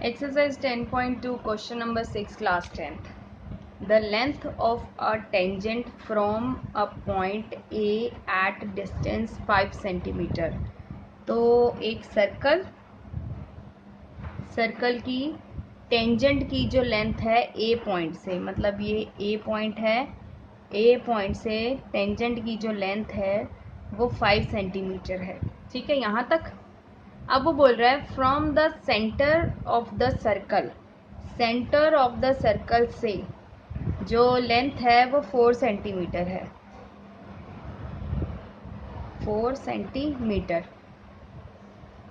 Exercise 10.2 question number 6 class 10th. The length of a tangent from a point A at distance 5 cm. तो एक circle की tangent की जो length है ए point से, मतलब ये ए पॉइंट है, ए पॉइंट से टेंजेंट की जो लेंथ है वो 5 सेंटीमीटर है। ठीक है, यहाँ तक। अब वो बोल रहा है from the centre of the circle, centre of the circle से जो लेंथ है वो 4 सेंटीमीटर है, 4 सेंटीमीटर।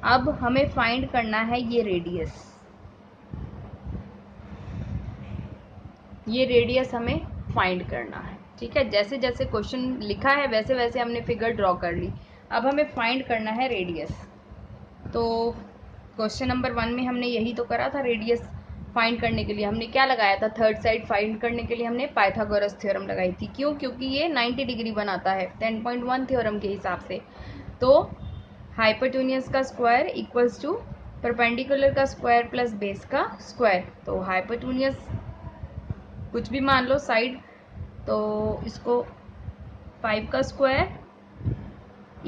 अब हमें फाइंड करना है ये रेडियस, ये रेडियस हमें फाइंड करना है। ठीक है, जैसे जैसे क्वेश्चन लिखा है वैसे वैसे हमने फिगर ड्रॉ कर ली। अब हमें फाइंड करना है रेडियस। तो क्वेश्चन नंबर 1 में हमने यही तो करा था। रेडियस फाइंड करने के लिए हमने क्या लगाया था, थर्ड साइड फाइंड करने के लिए हमने पाइथागोरस थ्योरम लगाई थी। क्यों? क्योंकि ये 90 डिग्री बनाता है 10.1 थ्योरम के हिसाब से। तो हाइपोटेन्यूज का स्क्वायर इक्वल्स टू परपेंडिकुलर का स्क्वायर प्लस बेस का स्क्वायर। तो हाइपोटेन्यूज कुछ भी मान लो साइड, तो इसको 5 का स्क्वायर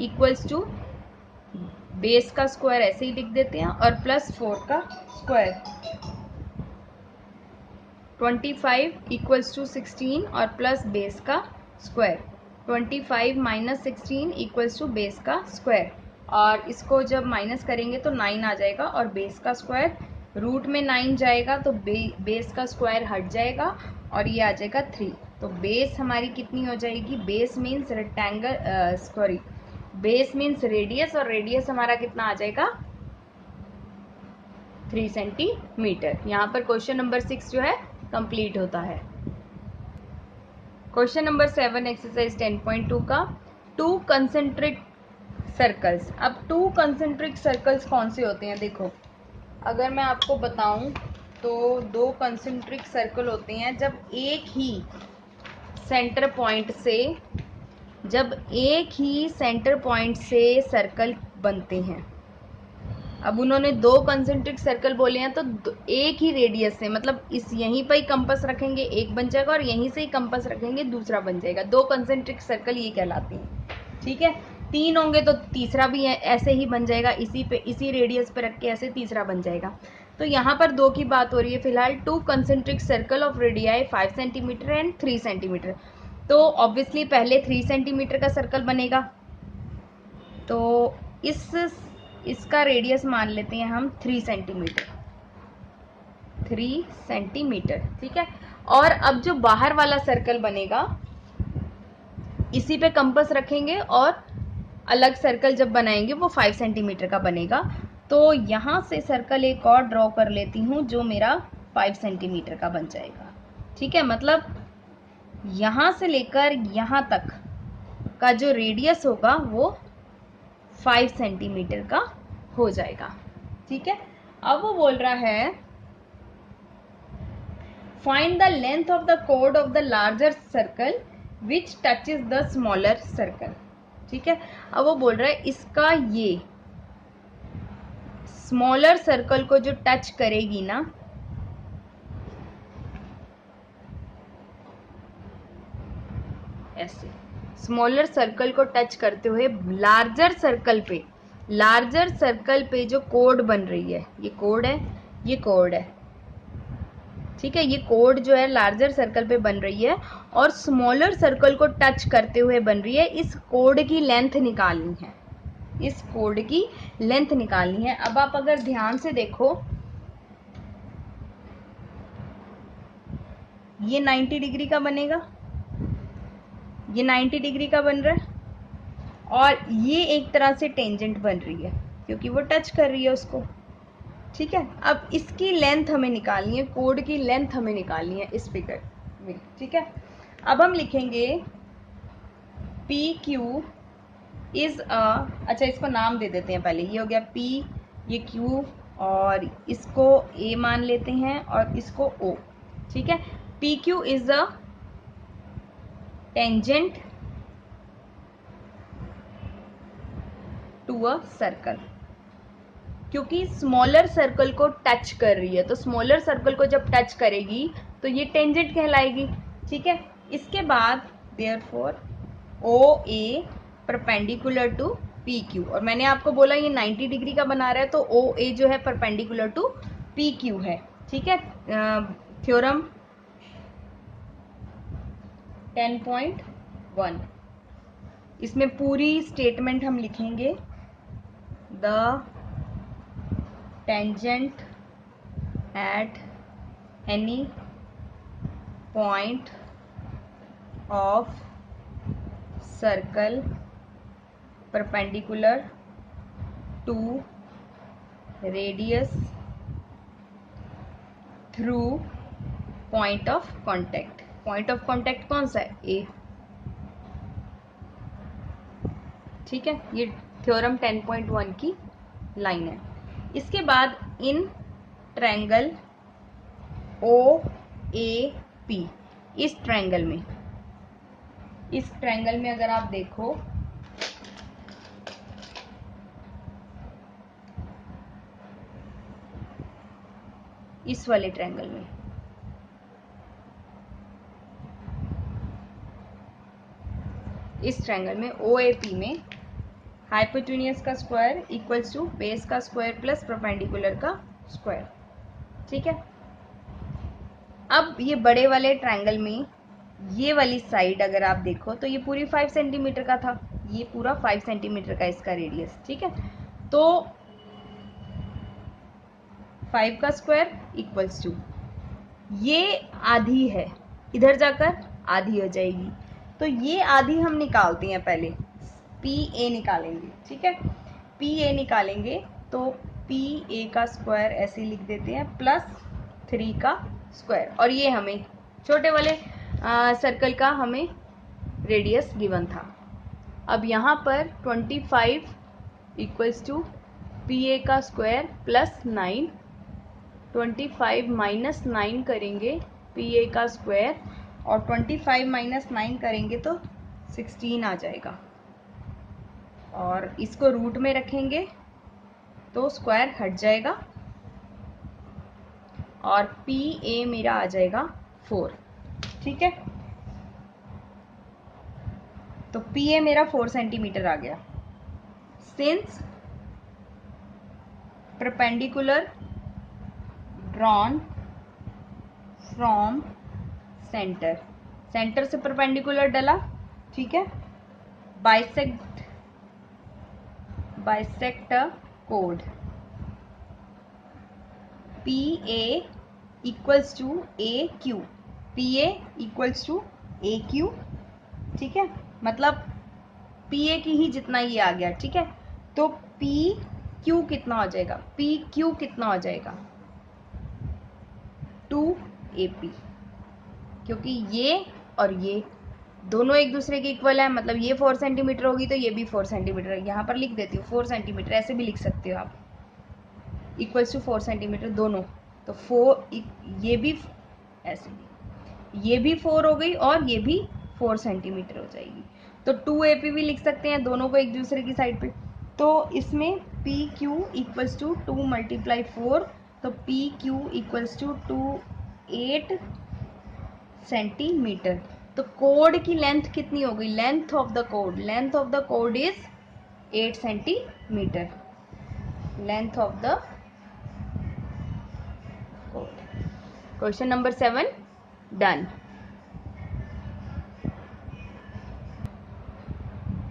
इक्वल्स टू बेस का स्क्वायर ऐसे ही लिख देते हैं, और प्लस 4 का स्क्वायर। 25 इक्वल्स टू 16 और प्लस बेस का square. 25 minus 16 equals to base का स्क्वायर, और इसको जब माइनस करेंगे तो 9 आ जाएगा, और बेस का स्क्वायर रूट में 9 जाएगा तो बेस का स्क्वायर हट जाएगा और ये आ जाएगा 3। तो बेस हमारी कितनी हो जाएगी, base means rectangle, sorry, base means radius, और रेडियस हमारा कितना आ जाएगा 3 सेंटीमीटर। यहाँ पर क्वेश्चन नंबर 6 जो है कंप्लीट होता है। क्वेश्चन नंबर 7 एक्सरसाइज 10.2 का 2 कंसेंट्रिक सर्कल्स। अब 2 कंसेंट्रिक सर्कल्स कौन से होते हैं? देखो, अगर मैं आपको बताऊं तो 2 कंसेंट्रिक सर्कल होते हैं जब एक ही सेंटर पॉइंट से सर्कल बनते हैं। अब उन्होंने 2 कंसेंट्रिक सर्कल बोले हैं तो एक ही रेडियस से, मतलब इस यहीं पर ही कंपास रखेंगे एक बन जाएगा, और यहीं से ही कंपास रखेंगे दूसरा बन जाएगा। 2 कंसेंट्रिक सर्कल ये कहलाते हैं। ठीक है, 3 होंगे तो तीसरा भी ऐसे ही बन जाएगा, इसी रेडियस पे रख के ऐसे तीसरा बन जाएगा। तो यहाँ पर 2 की बात हो रही है फिलहाल। 2 concentric circle of radii 5 centimetre and 3 centimetre. तो ऑब्वियसली पहले 3 सेंटीमीटर का सर्कल बनेगा, तो इसका रेडियस मान लेते हैं हम 3 सेंटीमीटर, 3 सेंटीमीटर। ठीक है, और अब जो बाहर वाला सर्कल बनेगा इसी पे कंपास रखेंगे, और अलग सर्कल जब बनाएंगे वो 5 सेंटीमीटर का बनेगा। तो यहाँ से सर्कल एक और ड्रॉ कर लेती हूँ जो मेरा 5 सेंटीमीटर का बन जाएगा। ठीक है, मतलब यहाँ से लेकर यहाँ तक का जो रेडियस होगा वो 5 सेंटीमीटर का हो जाएगा। ठीक है, अब वो बोल रहा है find the length of the code of the larger circle which touches the smaller circle. ठीक है, अब वो बोल रहा है इसका ये स्मॉलर सर्कल को जो टच करेगी ना, ऐसे स्मॉलर सर्कल को टच करते हुए लार्जर सर्कल पे जो कोड बन रही है, ये कोड है, ये कोड है। ठीक है, ये कोड जो है लार्जर सर्कल पे बन रही है और स्मॉलर सर्कल को टच करते हुए बन रही है। इस कोड की लेंथ निकालनी है, इस कोड की लेंथ निकालनी है। अब आप अगर ध्यान से देखो, ये 90 डिग्री का बनेगा, ये 90 डिग्री का बन रहा है, और ये एक तरह से टेंजेंट बन रही है क्योंकि वो टच कर रही है उसको। ठीक है, अब इसकी लेंथ हमें निकालनी है, कोड की लेंथ हमें निकालनी है इस फिगर में। ठीक है, अब हम लिखेंगे पी क्यू इज अच्छा, इसको नाम दे देते हैं पहले। ये हो गया पी, ये क्यू, और इसको ए मान लेते हैं और इसको ओ। ठीक है, P Q is a tangent to a circle. क्योंकि स्मॉलर सर्कल को टच कर रही है, तो स्मॉलर सर्कल को जब टच करेगी तो ये टेंजेंट कहलाएगी। ठीक है, इसके बाद therefore O A perpendicular to P Q, और मैंने आपको बोला ये 90 डिग्री का बना रहा है, तो ओ ए जो है परपेंडिकुलर टू पी क्यू है। ठीक है, थ्योरम 10.1, इसमें पूरी स्टेटमेंट हम लिखेंगे। The tangent at any point of circle perpendicular to radius through point of contact। point of contact कौन सा है? A। ठीक है, ये थ्योरम 10.1 की लाइन है। इसके बाद in triangle O A P, इस ट्रायंगल में अगर आप देखो इस वाले ट्रायंगल में, इस ट्रायंगल में ओ ए पी में हाइपोटेन्यूज का स्क्वायर इक्वल्स टू बेस का स्क्वायर प्लस परपेंडिकुलर का स्क्वायर। ठीक है, अब ये बड़े वाले ट्रायंगल में ये वाली साइड अगर आप देखो तो ये पूरी 5 सेंटीमीटर का था, ये पूरा 5 सेंटीमीटर का इसका रेडियस। ठीक है, तो 5 का स्क्वायर इक्वल्स टू ये आधी है, इधर जाकर आधी हो जाएगी, तो ये आधी हम निकालते हैं पहले, पी ए निकालेंगे। ठीक है, पी ए निकालेंगे तो पी ए का स्क्वायर ऐसे लिख देते हैं प्लस 3 का स्क्वायर, और ये हमें छोटे वाले सर्कल का हमें रेडियस गिवन था। अब यहाँ पर 25 इक्वल्स टू पी ए का स्क्वायर प्लस 9, 25 माइनस 9 करेंगे पी ए का स्क्वायर, और 25 माइनस 9 करेंगे तो 16 आ जाएगा, और इसको रूट में रखेंगे तो स्क्वायर हट जाएगा, और पी ए मेरा आ जाएगा 4। ठीक है, तो पी ए मेरा 4 सेंटीमीटर आ गया। Since perpendicular drawn from centre, centre से परपेंडिकुलर डला। ठीक है, बाइसेक्ट कोड P A equals to A Q, P A equals to A Q. ठीक है, मतलब पी ए की ही जितना ये आ गया। ठीक है, तो पी क्यू कितना हो जाएगा? पी क्यू कितना हो जाएगा? 2AP, क्योंकि ये और ये दोनों एक दूसरे के इक्वल है, मतलब ये 4 सेंटीमीटर होगी तो ये भी 4 सेंटीमीटर है। यहाँ पर लिख देती हूँ 4 सेंटीमीटर, ऐसे भी लिख सकते हो आप, इक्वल्स टू 4 सेंटीमीटर दोनों। तो 4, ये भी ऐसे, ये भी 4 हो गई और ये भी 4 सेंटीमीटर हो जाएगी, तो 2AP भी लिख सकते हैं दोनों को एक दूसरे की साइड पे। तो इसमें पी क्यू इक्वल्स टू 2 × 4, तो P Q equals to 8 centimetre. तो कोड की लेंथ कितनी हो गई? लेंथ ऑफ द कोड is 8 centimetre. Length of the कोड। Question number 7 done.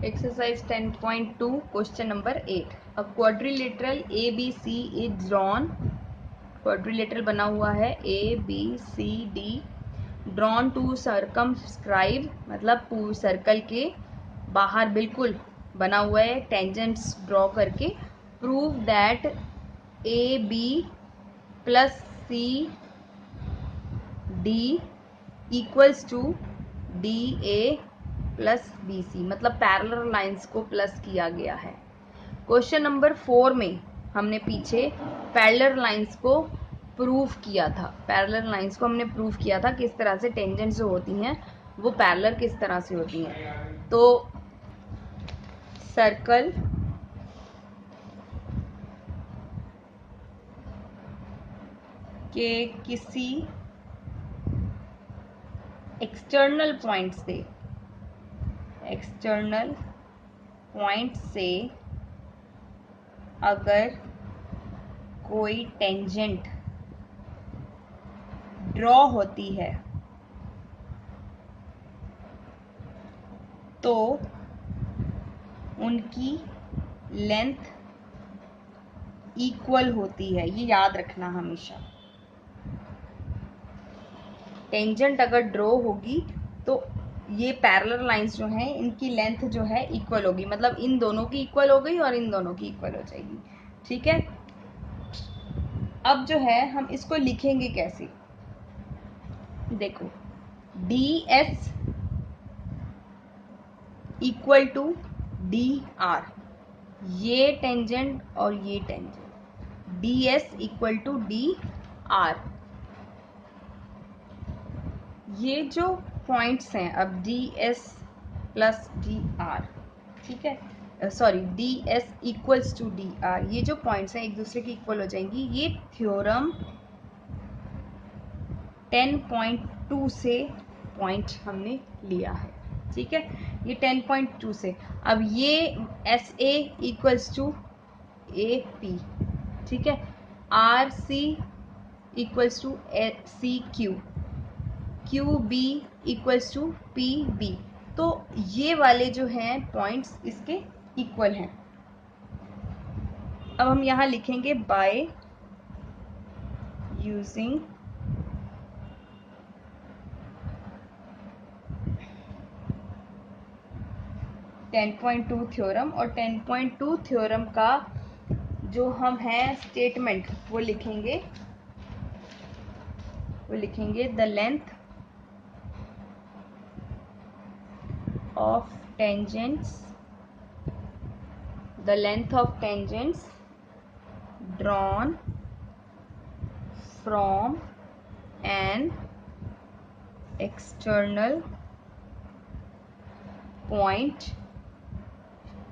Exercise 10.2 question number 8। A quadrilateral ABC is drawn, quadrilateral बना हुआ है ABCD, drawn to circumscribe, मतलब सर्कल के बाहर बिल्कुल बना हुआ है, टेंजेंट्स ड्रॉ करके prove that AB plus CD equals to DA plus BC, मतलब पैरेलल लाइंस को प्लस किया गया है। क्वेश्चन नंबर 4 में हमने पीछे पैरेलल लाइंस को प्रूफ किया था, पैरेलल लाइंस को हमने प्रूफ किया था किस तरह से टेंजेंट्स जो होती हैं वो पैरेलल किस तरह से होती हैं। तो सर्कल के किसी एक्सटर्नल पॉइंट से अगर कोई टेंजेंट ड्रॉ होती है तो उनकी लेंथ इक्वल होती है। ये याद रखना हमेशा। टेंजेंट अगर ड्रॉ होगी तो ये पैरेलल लाइंस जो हैं इनकी लेंथ जो है इक्वल होगी, मतलब इन दोनों की इक्वल हो गई और इन दोनों की इक्वल हो जाएगी। ठीक है, अब जो है हम इसको लिखेंगे कैसे, देखो D S equal to D R, ये टेंजेंट और ये tangent, D S equal to D R. ये जो पॉइंट्स हैं अब D S plus D R, ठीक है, sorry D S equals to D R, ये जो पॉइंट्स हैं एक दूसरे की इक्वल हो जाएंगी। ये थ्योरम 10.2 से पॉइंट हमने लिया है। ठीक है, ये 10.2 से। अब ये S A equals to A P, ठीक है, R C equals to C Q, Q B equals to P B. तो ये वाले जो हैं पॉइंट्स इसके इक्वल हैं। अब हम यहाँ लिखेंगे बाय यूजिंग (10.2) थ्योरम, और 10.2 थ्योरम का जो हम हैं स्टेटमेंट वो लिखेंगे the length of tangents drawn from an external point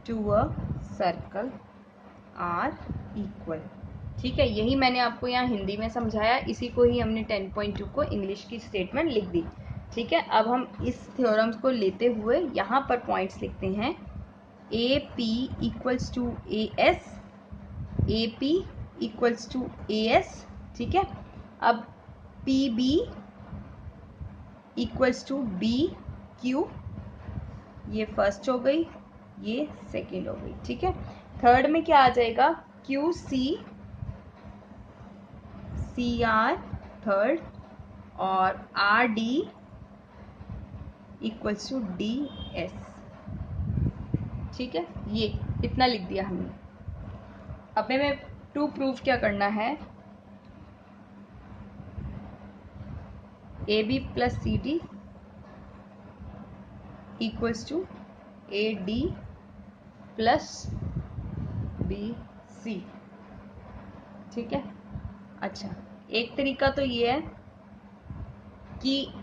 to a circle are equal. ठीक है, यही मैंने आपको यहाँ हिंदी में समझाया, इसी को ही हमने 10.2 को इंग्लिश की स्टेटमेंट लिख दी। ठीक है, अब हम इस थ्योरम्स को लेते हुए यहाँ पर पॉइंट्स लिखते हैं। A P equals to A S, A P equals to A S. ठीक है, अब P B equals to B Q, ये फर्स्ट हो गई, ये सेकेंड हो गई। ठीक है, थर्ड में क्या आ जाएगा, Q C C R third, और R D equals to D S. ठीक है, ये इतना लिख दिया हमने। अब हमें टू प्रूफ क्या करना है, A B plus C D equals to A D plus B C. ठीक है, अच्छा एक तरीका तो ये है कि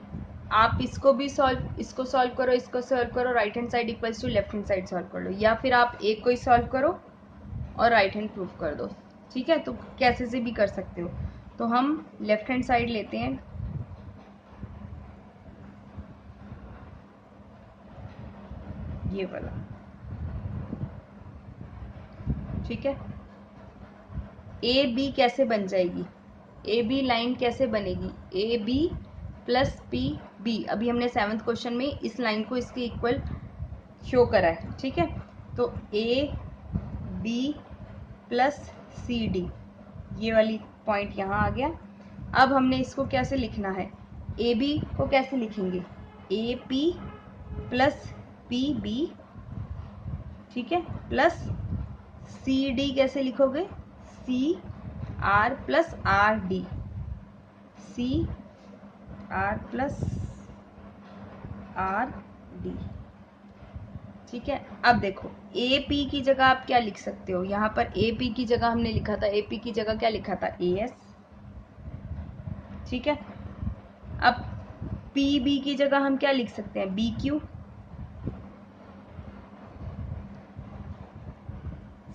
आप इसको सॉल्व करो, इसको सॉल्व करो, right hand side equals to left hand side solve कर लो, या फिर आप एक को ही सॉल्व करो और राइट हैंड प्रूफ कर दो। ठीक है, तो कैसे से भी कर सकते हो। तो हम लेफ्ट हैंड साइड लेते हैं, ये वाला। ठीक है, ए बी कैसे बन जाएगी, ए बी लाइन कैसे बनेगी, A B plus P B, अभी हमने 7th क्वेश्चन में इस लाइन को इसके इक्वल शो करा है। ठीक है, तो A B plus C D, ये वाली पॉइंट यहाँ आ गया। अब हमने इसको कैसे लिखना है, ए बी को कैसे लिखेंगे, A P plus P B, ठीक है, प्लस सी डी कैसे लिखोगे, C R plus R D, C R plus R D. ठीक है, अब देखो ए पी की जगह आप क्या लिख सकते हो, यहाँ पर ए पी की जगह हमने लिखा था, ए पी की जगह क्या लिखा था, ए एस। ठीक है, अब पी बी की जगह हम क्या लिख सकते हैं, बी क्यू।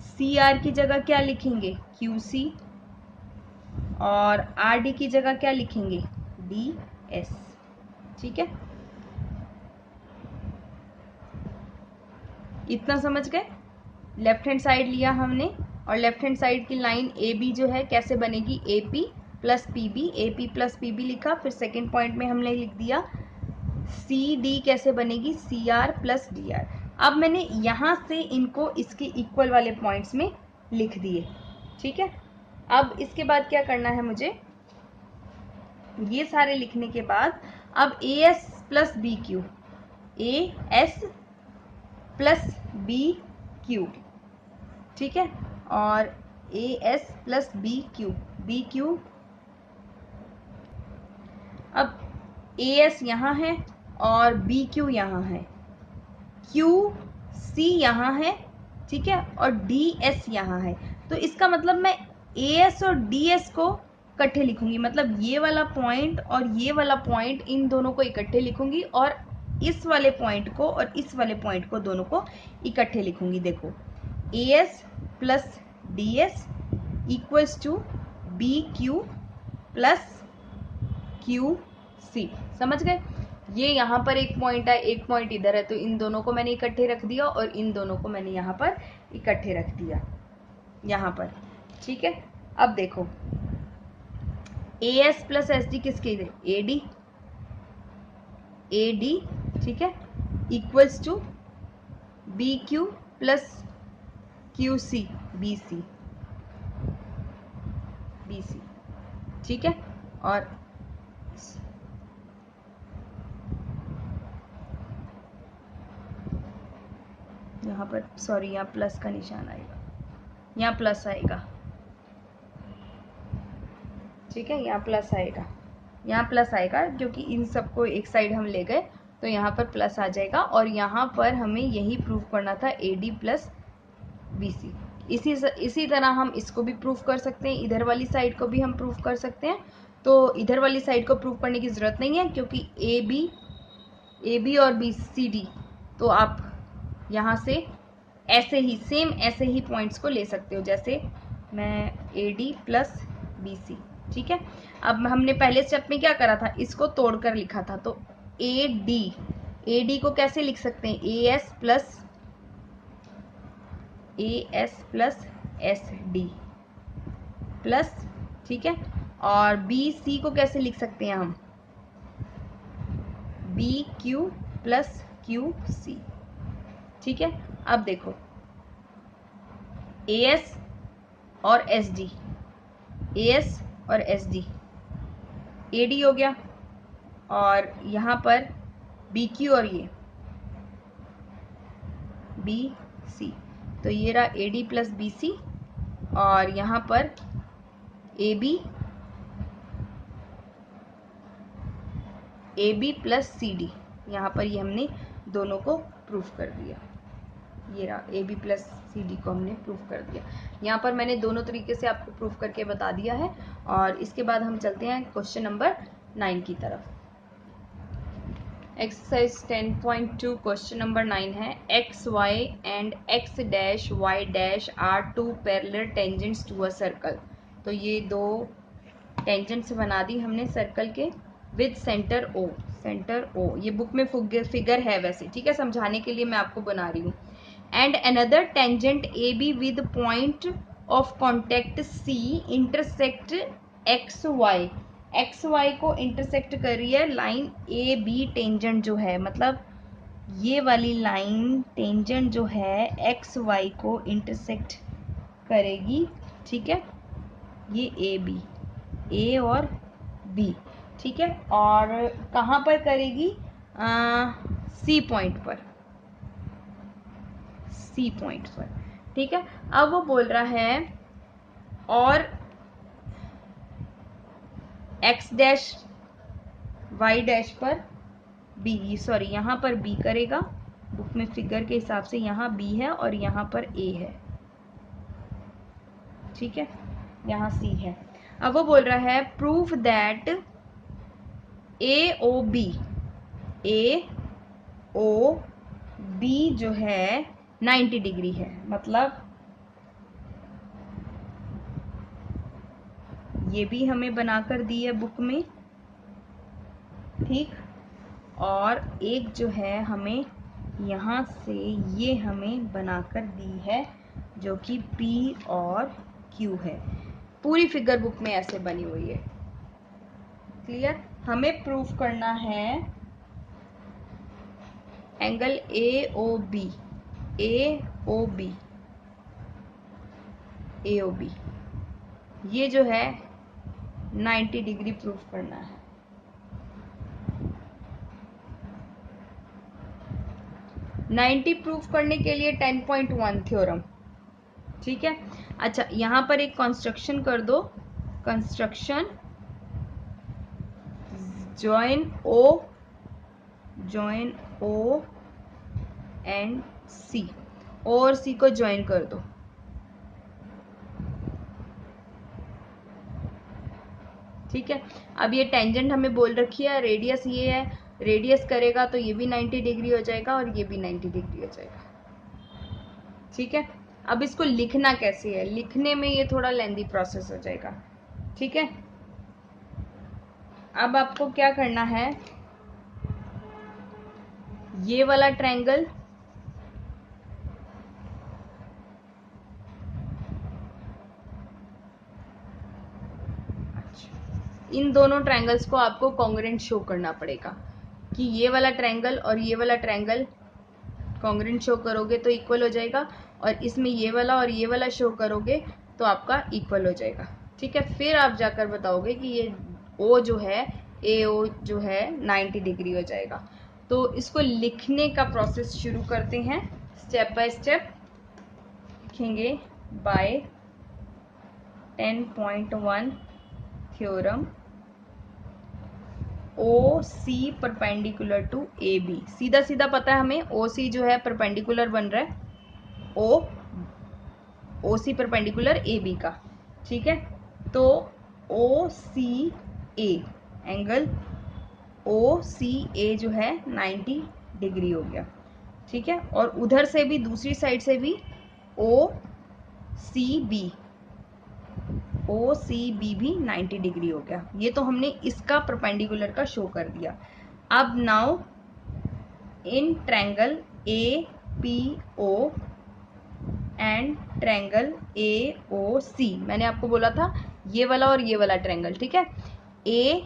सी आर की जगह क्या लिखेंगे, क्यू सी, और आर डी की जगह क्या लिखेंगे, डी एस। ठीक है, इतना समझ गए। लेफ्ट हैंड साइड लिया हमने और लेफ्ट हैंड साइड की लाइन ए बी जो है कैसे बनेगी, A P plus P B, A P plus P B लिखा। फिर सेकेंड पॉइंट में हमने लिख दिया सी डी कैसे बनेगी, C R plus D R. अब मैंने यहाँ से इनको इसके इक्वल वाले पॉइंट्स में लिख दिए। ठीक है, अब इसके बाद क्या करना है मुझे, ये सारे लिखने के बाद अब A S plus B Q, A S plus B Q, ठीक है, और A S plus B Q, B Q. अब ए एस यहाँ है और बी क्यू यहाँ है, क्यू सी यहाँ है, ठीक है, और डी एस यहाँ है। तो इसका मतलब मैं ए एस और डी एस को इकट्ठे लिखूंगी, मतलब ये वाला पॉइंट और ये वाला पॉइंट, इन दोनों को इकट्ठे लिखूंगी और इस वाले पॉइंट को और इस वाले पॉइंट को दोनों को इकट्ठे लिखूंगी। देखो, A S plus D S equals to B Q plus Q C. समझ गए, ये यहाँ पर एक पॉइंट है, एक पॉइंट इधर है, तो इन दोनों को मैंने इकट्ठे रख दिया और इन दोनों को मैंने यहाँ पर इकट्ठे रख दिया यहाँ पर। ठीक है, अब देखो A S plus S D किसके इधर, ए डी, ए डी, ठीक है, equals to B Q plus Q C, B C, B C. ठीक है, और यहाँ पर सॉरी, यहाँ प्लस का निशान आएगा, यहाँ प्लस आएगा। ठीक है, यहाँ प्लस आएगा, यहाँ प्लस आएगा क्योंकि इन सबको एक साइड हम ले गए, तो यहाँ पर प्लस आ जाएगा। और यहाँ पर हमें यही प्रूव करना था, A D plus B C. इसी तरह हम इसको भी प्रूव कर सकते हैं, इधर वाली साइड को भी हम प्रूव कर सकते हैं। तो इधर वाली साइड को प्रूव करने की ज़रूरत नहीं है क्योंकि ए बी और बी सी डी, तो आप यहाँ से ऐसे ही सेम ऐसे ही पॉइंट्स को ले सकते हो, जैसे मैं A D plus B C. ठीक है, अब हमने पहले स्टेप में क्या करा था, इसको तोड़कर लिखा था, तो ए डी को कैसे लिख सकते हैं, ए S plus S D plus, ठीक है, और बी सी को कैसे लिख सकते हैं हम, B Q plus Q C. ठीक है, अब देखो ए एस और एस डी, ए एस और एस डी, ए डी हो गया, और यहाँ पर बी क्यू और ये बी सी, तो ये रहा A D plus B C, और यहाँ पर A B plus C D, यहाँ पर ये हमने दोनों को प्रूफ कर दिया। ये रहा A B plus C D को हमने प्रूफ कर दिया। यहाँ पर मैंने दोनों तरीके से आपको प्रूफ करके बता दिया है। और इसके बाद हम चलते हैं क्वेश्चन नंबर 9 की तरफ। एक्सरसाइज 10.2 क्वेश्चन नंबर 9 है, X Y and X dash Y dash are two parallel tangents to a circle. तो ये दो टेंजेंट्स बना दी हमने सर्कल के विद सेंटर ओ, ये बुक में फिगर है वैसे, ठीक है, समझाने के लिए मैं आपको बना रही हूँ। And another tangent A B with point of contact C intersect X Y को इंटरसेक्ट कर रही है लाइन ए बी टेंजेंट जो है, मतलब ये वाली लाइन टेंजेंट जो है एक्स वाई को इंटरसेक्ट करेगी। ठीक है, ये ए बी, ए और बी, ठीक है, और कहाँ पर करेगी, सी पॉइंट पर, सी पॉइंट पर। ठीक है, अब वो बोल रहा है और एक्स डैश वाई डैश पर बी, सॉरी यहाँ पर बी करेगा, बुक में फिगर के हिसाब से यहाँ बी है और यहाँ पर ए है। ठीक है, यहाँ सी है। अब वो बोल रहा है proof that A O B जो है 90 डिग्री है, मतलब ये भी हमें बनाकर दी है बुक में, ठीक। और एक जो है हमें यहाँ से ये हमें बनाकर दी है जो कि P और Q है। पूरी फिगर बुक में ऐसे बनी हुई है। क्लियर? हमें प्रूफ करना है एंगल AOB, AOB, AOB ये जो है 90 डिग्री प्रूफ करना है। प्रूफ करने के लिए 10.1 थ्योरम, ठीक है। अच्छा, यहाँ पर एक कंस्ट्रक्शन कर दो, construction join O and C, O और C को ज्वाइन कर दो, ठीक है। अब ये टेंजेंट हमें बोल रखी है, रेडियस ये है, रेडियस करेगा तो ये भी 90 डिग्री हो जाएगा और ये भी 90 डिग्री हो जाएगा, ठीक है। अब इसको लिखना कैसे है, लिखने में ये थोड़ा लेंदी प्रोसेस हो जाएगा, ठीक है। अब आपको क्या करना है, ये वाला ट्रायंगल इन दोनों ट्रायंगल्स को आपको कॉन्ग्रुएंट शो करना पड़ेगा कि ये वाला ट्रायंगल और ये वाला ट्रायंगल कॉन्ग्रुएंट शो करोगे तो इक्वल हो जाएगा, और इसमें ये वाला और ये वाला शो करोगे तो आपका इक्वल हो जाएगा, ठीक है। फिर आप जाकर बताओगे कि ये O जो है, AO जो है 90 डिग्री हो जाएगा। तो इसको लिखने का प्रोसेस शुरू करते हैं, स्टेप बाय स्टेप लिखेंगे। By 10.1 theorem OC perpendicular to AB, सीधा सीधा पता है हमें OC जो है परपेंडिकुलर बन रहा है OC परपेंडिकुलर AB का, ठीक है। तो OCA एंगल OCA जो है 90 डिग्री हो गया, ठीक है। और उधर से भी दूसरी साइड से भी OCB भी 90 डिग्री हो गया। ये तो हमने इसका परपेंडिकुलर का शो कर दिया। अब now in triangle APO and triangle AOC, मैंने आपको बोला था ये वाला और ये वाला ट्रायंगल, ठीक है। APO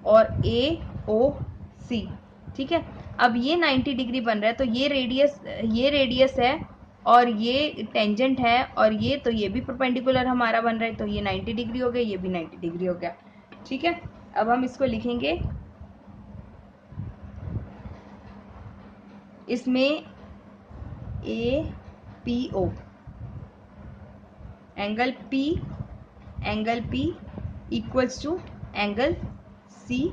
और AOC, ठीक है। अब ये 90 डिग्री बन रहा है, तो ये रेडियस है और ये टेंजेंट है, और ये भी परपेंडिकुलर हमारा बन रहा है, तो ये 90 डिग्री हो गया, ये भी 90 डिग्री हो गया, ठीक है। अब हम इसको लिखेंगे, इसमें APO angle P equals to angle C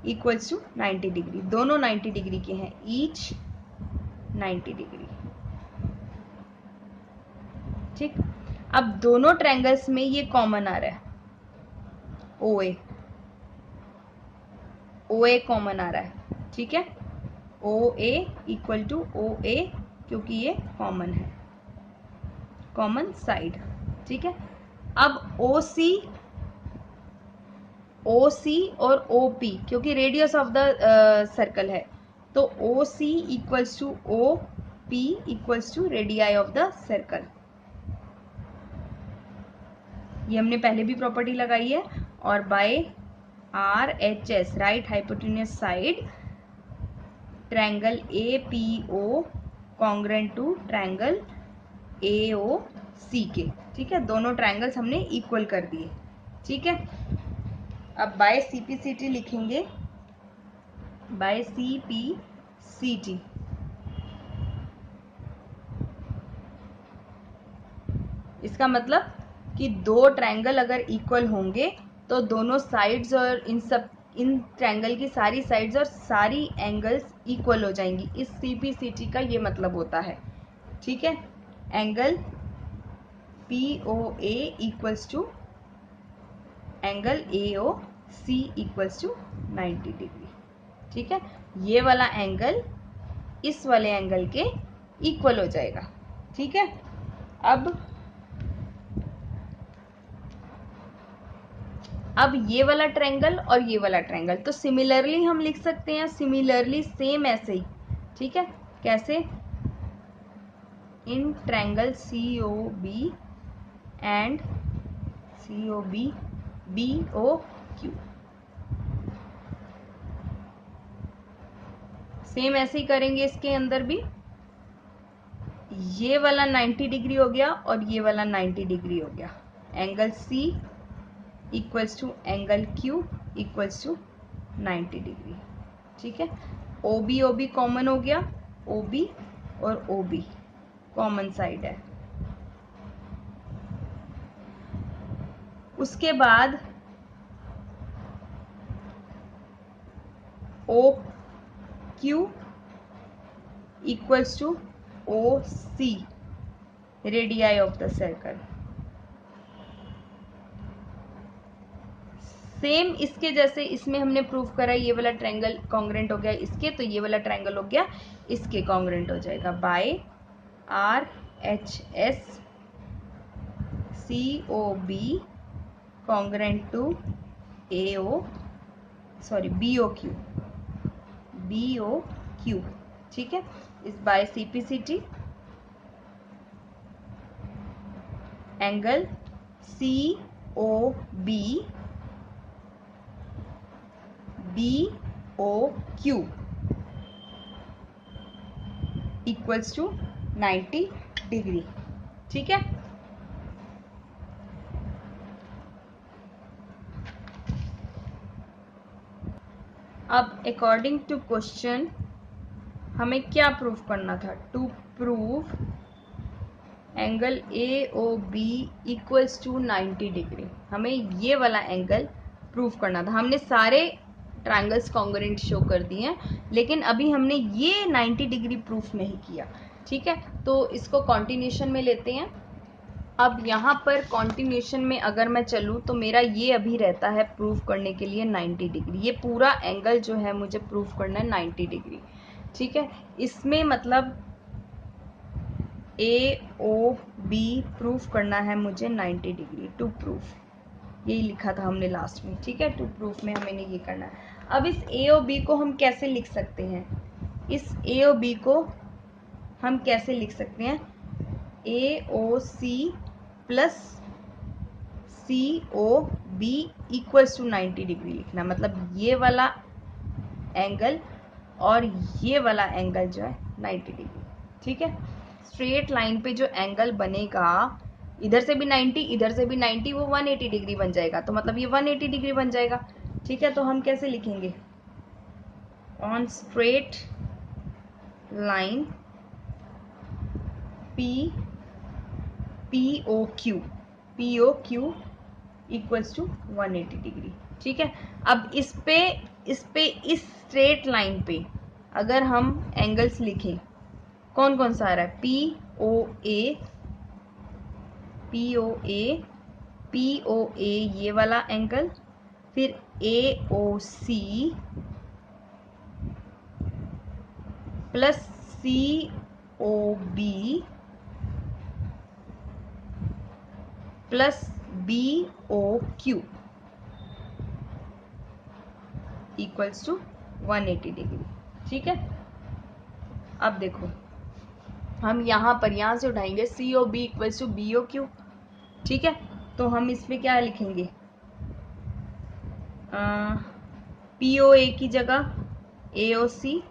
equals to 90 degree, दोनों 90 डिग्री के हैं, ईच 90 डिग्री, ठीक। अब दोनों ट्रायंगल्स में ये कॉमन आ रहा है, OA कॉमन आ रहा है, ठीक है। OA इक्वल टू OA, क्योंकि ये कॉमन है, कॉमन साइड, ठीक है। अब OC और OP, क्योंकि रेडियस ऑफ द सर्कल है, तो OC equals to OP equals to radii of the circle, ये हमने पहले भी प्रॉपर्टी लगाई है। और by RHS right hypotenuse side triangle APO congruent to triangle AOC के, ठीक है। दोनों ट्रायंगल्स हमने इक्वल कर दिए, ठीक है। अब बाय CPCT लिखेंगे, बाय CPCT इसका मतलब कि दो ट्रायंगल अगर इक्वल होंगे तो दोनों साइड्स और इन ट्रायंगल की सारी साइड्स और सारी एंगल्स इक्वल हो जाएंगी। इस CPCT का ये मतलब होता है, ठीक है। Angle POA equals to angle AOC equals to 90 degree, ठीक है। ये वाला एंगल इस वाले एंगल के इक्वल हो जाएगा, ठीक है। अब अब ये वाला ट्रायंगल और ये वाला ट्रायंगल, तो सिमिलरली हम लिख सकते हैं, सिमिलरली सेम ऐसे ही, ठीक है। कैसे? In triangle COB and COB BOQ, same ऐसे ही करेंगे इसके अंदर भी। ये वाला 90 डिग्री हो गया और ये वाला 90 डिग्री हो गया। Angle C equals to angle Q equals to 90 degree, ठीक है। OB कॉमन हो गया, OB और OB कॉमन साइड है। उसके बाद OQ equals to OC, radii of the circle. Same इसके जैसे इसमें हमने प्रूव करा, ये वाला ट्रायंगल कॉन्ग्रेंट हो गया इसके, तो ये वाला ट्रायंगल हो गया इसके कॉन्ग्रेंट हो जाएगा by RHS COB congruent to BOQ, ठीक है। इस by CPCT angle COB BOQ equals to 90 degree, ठीक है। अब अकॉर्डिंग टू क्वेश्चन हमें क्या प्रूव करना था? To prove angle AOB equals to 90 degree, हमें ये वाला एंगल प्रूव करना था। हमने सारे ट्रायंगल्स कॉन्ग्रुएंट शो कर दिए हैं, लेकिन अभी हमने ये 90 डिग्री प्रूफ नहीं किया, ठीक है। तो इसको कॉन्टिन्यूशन में लेते हैं। अब यहाँ पर कॉन्टिन्यूशन में अगर मैं चलूँ तो मेरा ये अभी रहता है प्रूव करने के लिए 90 डिग्री। ये पूरा एंगल जो है मुझे प्रूव करना है 90 डिग्री, ठीक है। इसमें मतलब AOB प्रूफ करना है मुझे 90 डिग्री, टू प्रूफ, यही लिखा था हमने लास्ट में, ठीक है। टू प्रूफ में हमें ये करना है। अब इस AOB को हम कैसे लिख सकते हैं? इस AOB को हम कैसे लिख सकते हैं? AOC plus COB equals to 90 degree लिखना, मतलब ये वाला एंगल और ये वाला एंगल जो है 90 डिग्री, ठीक है। स्ट्रेट लाइन पे जो एंगल बनेगा, इधर से भी 90 इधर से भी 90, वो 180 डिग्री बन जाएगा, तो मतलब ये 180 डिग्री बन जाएगा, ठीक है। तो हम कैसे लिखेंगे? On straight line POQ equals to 180 degree, ठीक है। अब इस स्ट्रेट लाइन पे अगर हम एंगल्स लिखें, कौन कौन सा आ रहा है? POA ये वाला एंगल, फिर AOC plus COB plus BOQ equals to 180 degree, ठीक है। अब देखो हम यहाँ से उठाएंगे COB इक्वल्स टू BOQ, ठीक है। तो हम इसमें क्या लिखेंगे? POA की जगह AOC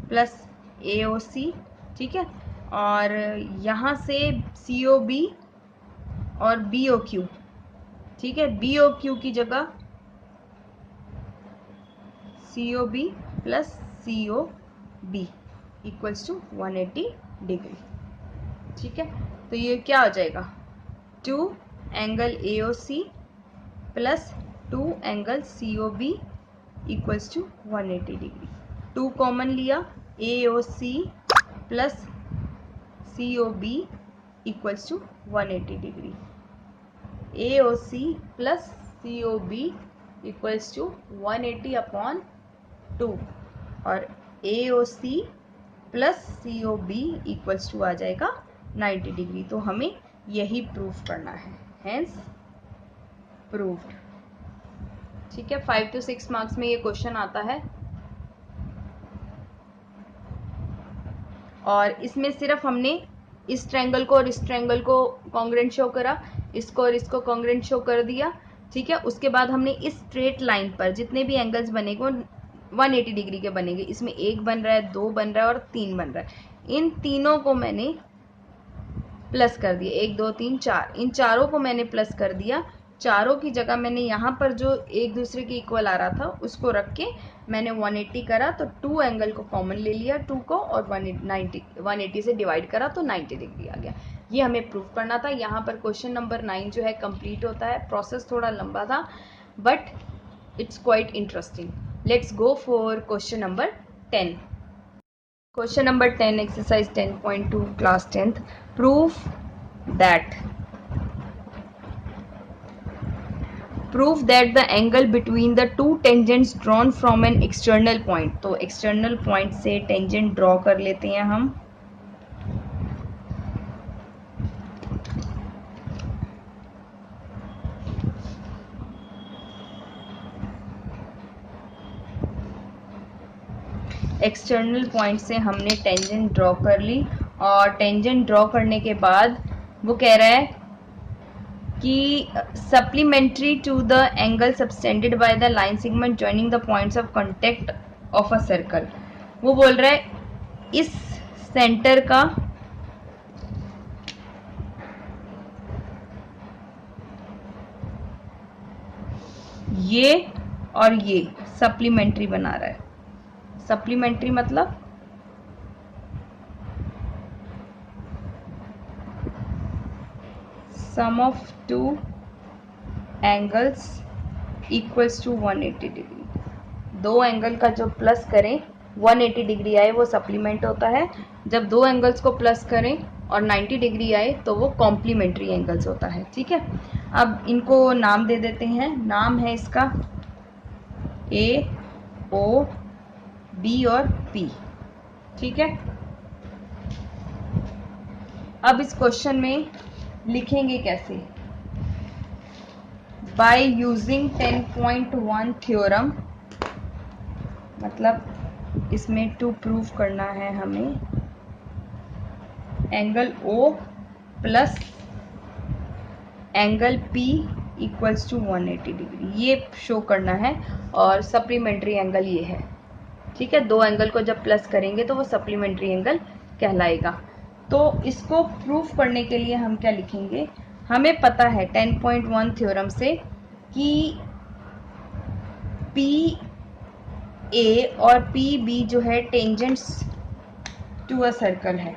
प्लस AOC, ठीक है। और यहाँ से COB और BOQ, ठीक है। BOQ की जगह COB plus COB equals to 180 degree, ठीक है। तो ये क्या हो जाएगा? 2 angle AOC plus 2 angle COB equals to 180 degree. 2 common लिया, AOC plus COB equals to 180 degree. AOC plus COB equals to 180 upon 2 और AOC plus COB equals to आ जाएगा 90 डिग्री। तो हमें यही प्रूफ करना है, हेंस प्रूव्ड। ठीक है, 5 to 6 मार्क्स में ये क्वेश्चन आता है। और इसमें सिर्फ हमने इस ट्रायंगल को और इस ट्रायंगल को कॉन्ग्रेंट शो करा, इसको और इसको कॉन्ग्रेंट शो कर दिया। ठीक है, उसके बाद हमने इस स्ट्रेट लाइन पर जितने भी एंगल्स बनेंगे 180 डिग्री के बनेंगे। इसमें 1 बन रहा है, 2 बन रहा है और 3 बन रहा है। इन तीनों को मैंने प्लस कर दिया, 1 2 3 4, इन चारों को मैंने प्लस कर दिया। चारों की जगह मैंने यहाँ पर जो एक दूसरे के इक्वल आ रहा था उसको रख के मैंने 180 करा, तो 2 एंगल को कॉमन ले लिया 2 को, और 180 से डिवाइड करा तो 90 डिग्री आ गया। ये हमें प्रूफ करना था। यहाँ पर क्वेश्चन नंबर 9 जो है कंप्लीट होता है। प्रोसेस थोड़ा लंबा था but it's quite interesting. Let's go for question number 10। Question number 10, exercise 10.2, class 10th. Prove that the angle between the two tangents drawn from an external point. तो external point से tangent draw कर लेते हैं हम। External point से हमने tangent draw कर ली, और टेंजेंट ड्रॉ करने के बाद वो कह रहा है कि supplementary to the angle subtended by the line segment joining the points of contact of a circle. वो बोल रहा है इस सेंटर का ये और ये सप्लीमेंट्री बना रहा है। सप्लीमेंट्री मतलब sum of two angles equals to 180 degree. दो एंगल का जो प्लस करें 180 डिग्री आए वो सप्लीमेंट होता है। जब दो एंगल्स को प्लस करें और 90 डिग्री आए तो वो कॉम्प्लीमेंट्री एंगल्स होता है। ठीक है, अब इनको नाम दे देते हैं। नाम है इसका ए, ओ, बी और पी। ठीक है, अब इस क्वेश्चन में लिखेंगे कैसे? बाय यूजिंग 10.1 थ्योरम, मतलब इसमें टू प्रूव करना है हमें angle O plus angle P equals to 180 degree, ये शो करना है। और सप्लीमेंट्री एंगल ये है। ठीक है, दो एंगल को जब प्लस करेंगे तो वो सप्लीमेंट्री एंगल कहलाएगा। तो इसको प्रूफ करने के लिए हम क्या लिखेंगे? हमें पता है 10.1 थ्योरम से कि पी ए और पी बी जो है टेंजेंट्स टू अ सर्कल है।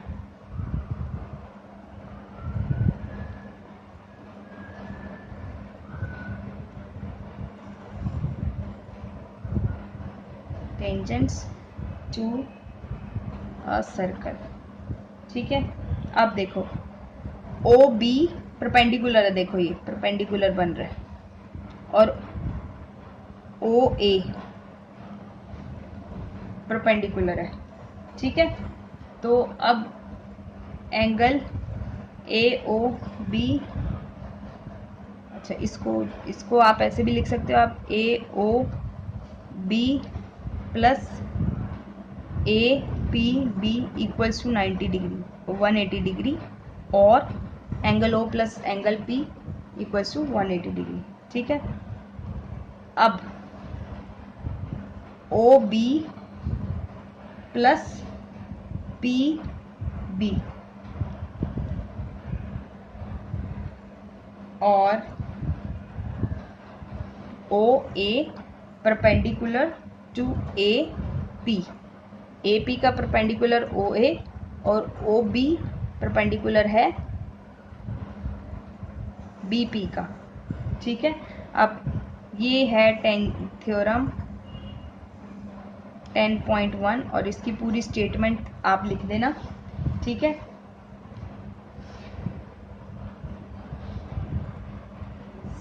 Tangents to a circle. ठीक है, अब देखो ओ बी परपेंडिकुलर है, देखो ये परपेंडिकुलर बन रहा है, और ओ ए परपेंडिकुलर है। ठीक है, तो अब एंगल ए ओ बी, अच्छा इसको आप ऐसे भी लिख सकते हो, आप A O B plus A P B equals to 90 degree 180 degree, और angle O plus angle P equals to 180 degree. ठीक है, अब O B plus P B और O A perpendicular to A P का परपेंडिकुलर ओ ए और O B perpendicular है B P का। ठीक है, अब ये है थ्योरम 10.1 और इसकी पूरी स्टेटमेंट आप लिख देना। ठीक है,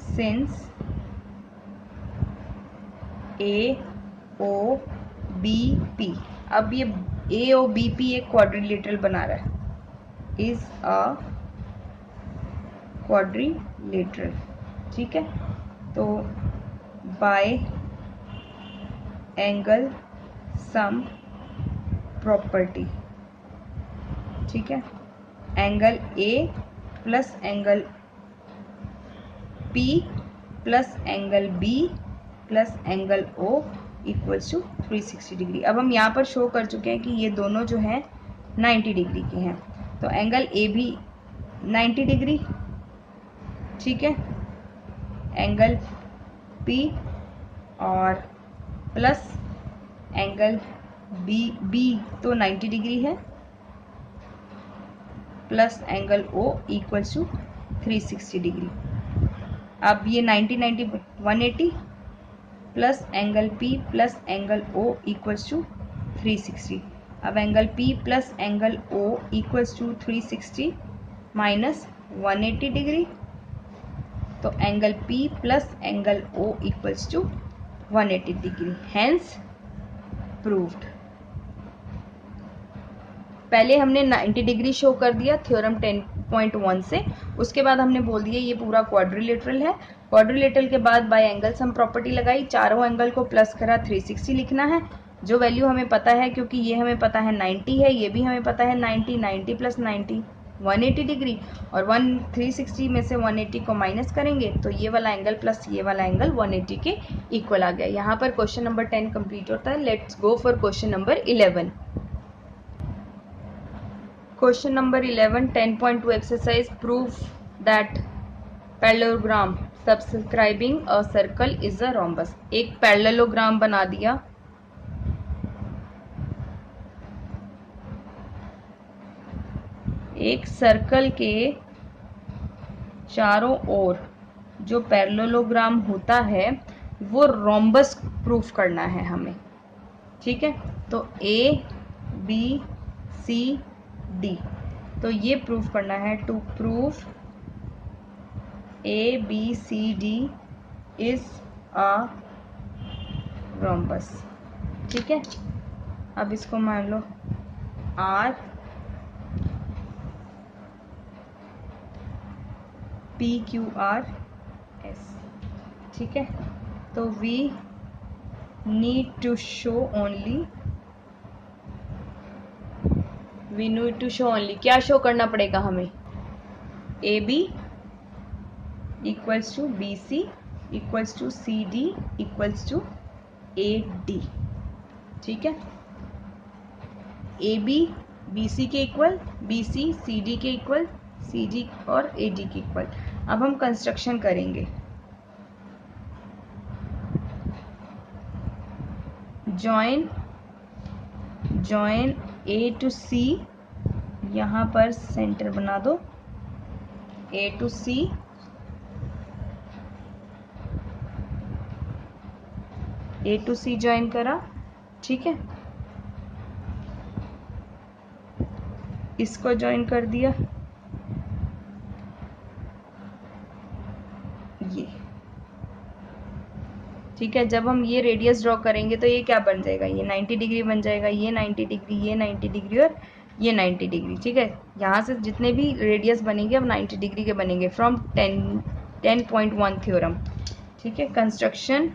सिंस ए ओ बी पी, अब ये ए ओ बी पी एक क्वाड्रिलेटरल बना रहा है, इज अ क्वाड्रिलेटरल। ठीक है, तो बाय एंगल सम प्रॉपर्टी। ठीक है, angle A plus angle P plus angle B plus angle O equals to 360 degree. अब हम यहाँ पर शो कर चुके हैं कि ये दोनों जो हैं 90 डिग्री के हैं, तो एंगल ए भी 90 डिग्री, ठीक है, एंगल पी और प्लस एंगल बी तो 90 डिग्री है, plus angle O equals to 360 degree. अब ये 90 180 plus angle P plus angle O equals to 360। अब angle P plus angle O equals to 360 minus 180 degree, तो angle P plus angle O equals to 180 degree, hence proved. पहले हमने 90 degree show कर दिया theorem 10.1 से, उसके बाद हमने बोल दिया ये पूरा क्वाड्रिलेटरल है। क्वाड्रिलेटरल के बाद बाय एंगल सम प्रॉपर्टी लगाई, चारों एंगल को प्लस करा, 360 लिखना है। जो वैल्यू हमें पता है, क्योंकि ये हमें पता है 90 है, ये भी हमें पता है 90 प्लस 90 180 डिग्री, और 360 में से 180 को माइनस करेंगे तो ये वाला एंगल प्लस ये वाला एंगल 180 के इक्वल आ गया। यहाँ पर क्वेश्चन नंबर 10 कंप्लीट होता है। Let's go for question number 11। Question number 11, 10.2 exercise, prove that parallelogram subscribing a circle is a rhombus। एक पैरेललोग्राम बना दिया, एक सर्कल के चारों ओर जो पैरेललोग्राम होता है वो रोम्बस प्रूफ करना है हमें। ठीक है, तो ए बी सी डी, तो ये प्रूफ करना है। To prove A B C D is a rhombus. ठीक है, अब इसको मान लो R P Q R S. ठीक है, तो we need to show only, we need to show only, क्या शो करना पड़ेगा हमें, A B equals to B C equals to C D equals to A D. ठीक है, ए बी बी सी के equal, B C C D के equal, C D और A D के इक्वल। अब हम कंस्ट्रक्शन करेंगे, जॉइन ए टू सी, यहाँ पर सेंटर बना दो, ए टू सी ज्वाइन करा। ठीक है, इसको ज्वाइन कर दिया, ये। ठीक है, जब हम ये रेडियस ड्रॉ करेंगे तो ये क्या बन जाएगा, ये 90 डिग्री बन जाएगा, ये 90 डिग्री, ये 90 डिग्री और ये 90 डिग्री। ठीक है, यहाँ से जितने भी रेडियस बनेंगे अब 90 डिग्री के बनेंगे फ्रॉम 10.1 थ्योरम। ठीक है, कंस्ट्रक्शन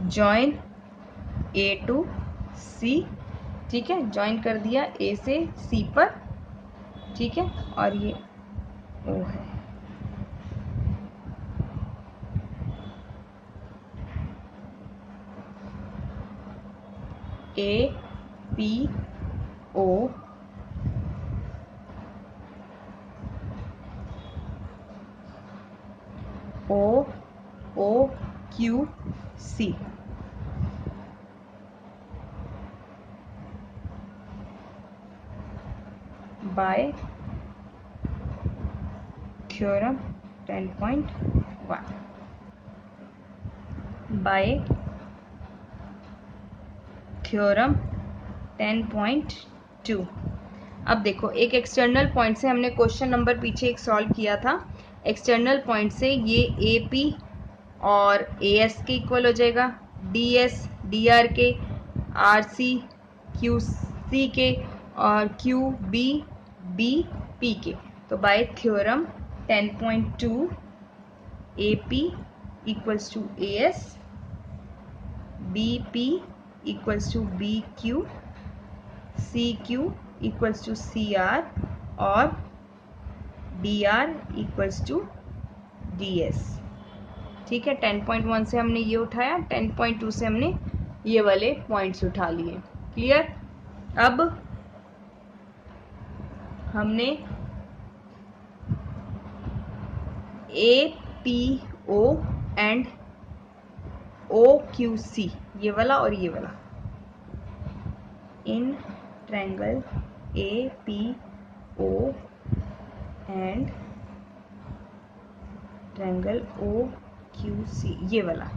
जॉइन ए टू सी। ठीक है, जॉइन कर दिया ए से सी पर। ठीक है, और ये ओ है, A P O O Q C. By theorem 10.1, by theorem 10.2। अब देखो, एक एक्सटर्नल पॉइंट से हमने क्वेश्चन नंबर पीछे एक सॉल्व किया था। एक्सटर्नल पॉइंट से ये ए पी और ए एस के इक्वल हो जाएगा, डी एस डी आर के, आर सी क्यू सी के और क्यू बी पी के। तो bye theorem 10.2 AP equals to AS, BP equals to BQ, CQ equals to CR और DR equals to DS। ठीक है, 10.1 से हमने ये उठाया, 10.2 से हमने ये वाले पॉइंट्स उठा लिए। क्लियर। अब हमने APO एंड OQC, ये वाला और ये वाला, in triangle APO and triangle OQC, ये वाला,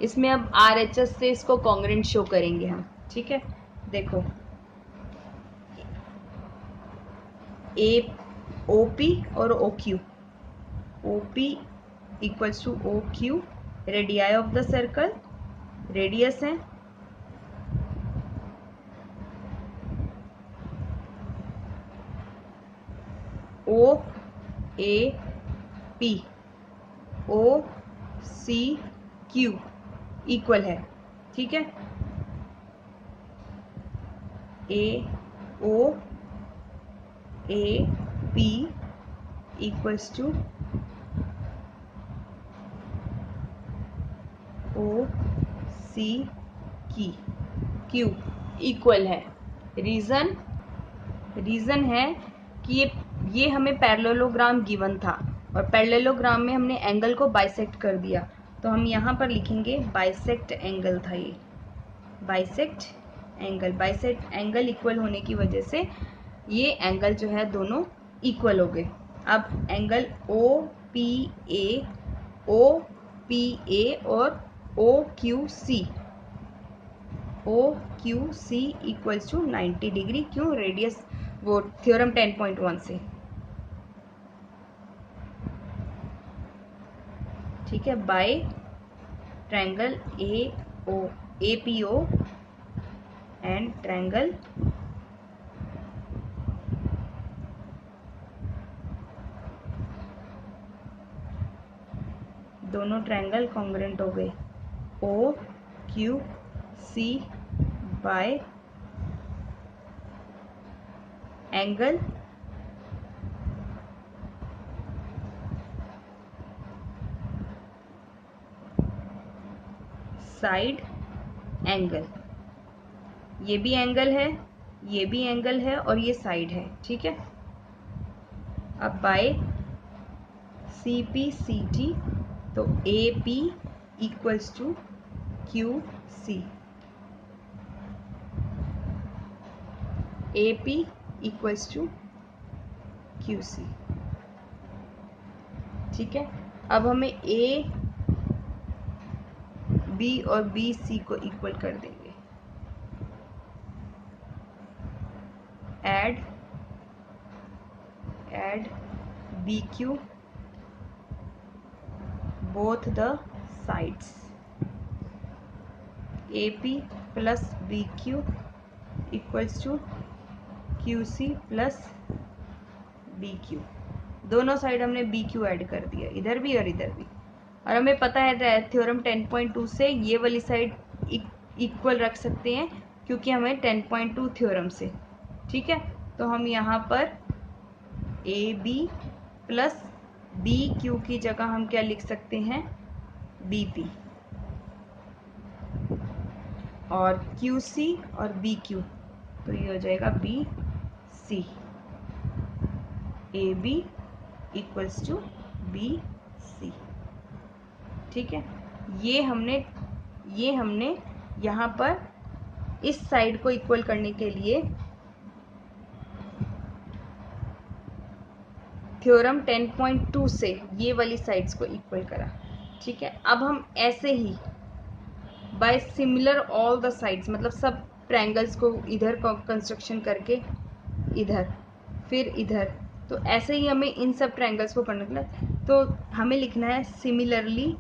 इसमें अब RHS से इसको कॉन्ग्रुएंट शो करेंगे हम। ठीक है, देखो OP और OQ, OP equals to OQ, radii of the circle, radius है, OAP, OCQ इक्वल है। ठीक है, OAP equals to OCQ equal है। रीज़न है कि ये हमें पैरेललोग्राम गिवन था और पैरेललोग्राम में हमने एंगल को बाइसेक्ट कर दिया, तो हम यहाँ पर लिखेंगे बाइसेक्ट एंगल था ये, बाइसेक्ट एंगल इक्वल होने की वजह से ये एंगल जो है दोनों इक्वल हो गए। अब एंगल OPA और OQC इक्वल्स टू 90 डिग्री। क्यों? रेडियस, वो थ्योरम 10.1 से। ठीक है, by triangle APO and triangle दोनों ट्रायंगल कॉन्ग्रुएंट हो गए। OQC by angle side angle, ये भी एंगल है, ये भी एंगल है और ये साइड है। ठीक है, अब बाय CPCT, तो AP equals to QC, AP equals to QC। ठीक है, अब हमें AB और BC को इक्वल कर देंगे। Add BQ both the sides, AP plus BQ equals to QC plus BQ। दोनों साइड हमने BQ ऐड कर दिया, इधर भी और इधर भी, और हमें पता है थ्योरम 10.2 से ये वाली साइड इक्वल रख सकते हैं क्योंकि हमें 10.2 थ्योरम से। ठीक है, तो हम यहाँ पर AB प्लस BQ की जगह हम क्या लिख सकते हैं? BP, और QC और BQ, तो ये हो जाएगा BC। AB equals to BC। ठीक है, ये हमने यहाँ पर इस साइड को इक्वल करने के लिए थ्योरम 10.2 से ये वाली साइड्स को इक्वल करा। ठीक है, अब हम ऐसे ही by similar all the sides, मतलब सब ट्रायंगल्स को इधर कंस्ट्रक्शन करके इधर फिर इधर, तो ऐसे ही हमें इन सब ट्रायंगल्स को करने के लिए, तो हमें लिखना है सिमिलरली।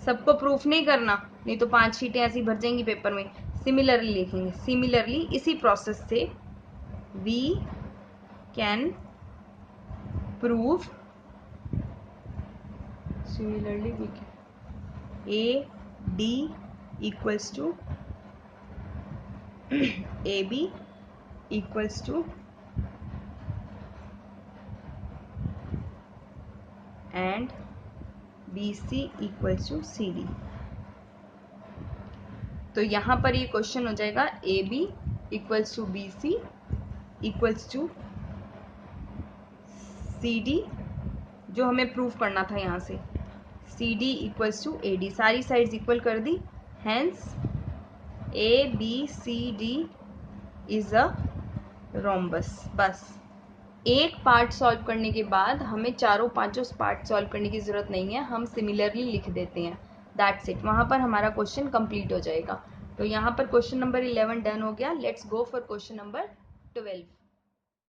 सबको प्रूफ नहीं करना, नहीं तो 5 शीटें ऐसी भर जाएंगी पेपर में। सिमिलरली लिखेंगे, सिमिलरली इसी प्रोसेस से we can prove similarly we can AD equals to AB equals to and BC equals to CD। तो यहाँ पर ये क्वेश्चन हो जाएगा AB equals to BC equals to CD, जो हमें प्रूफ करना था यहाँ से CD equals to AD, सारी साइड्स इक्वल कर दी, hence ABCD is a rhombus. बस एक पार्ट सॉल्व करने के बाद हमें चारों पांचों पार्ट सॉल्व करने की ज़रूरत नहीं है, हम सिमिलरली लिख देते हैं, दैट्स इट। वहाँ पर हमारा क्वेश्चन कंप्लीट हो जाएगा। तो यहाँ पर क्वेश्चन नंबर 11 डन हो गया। Let's go for question number 12।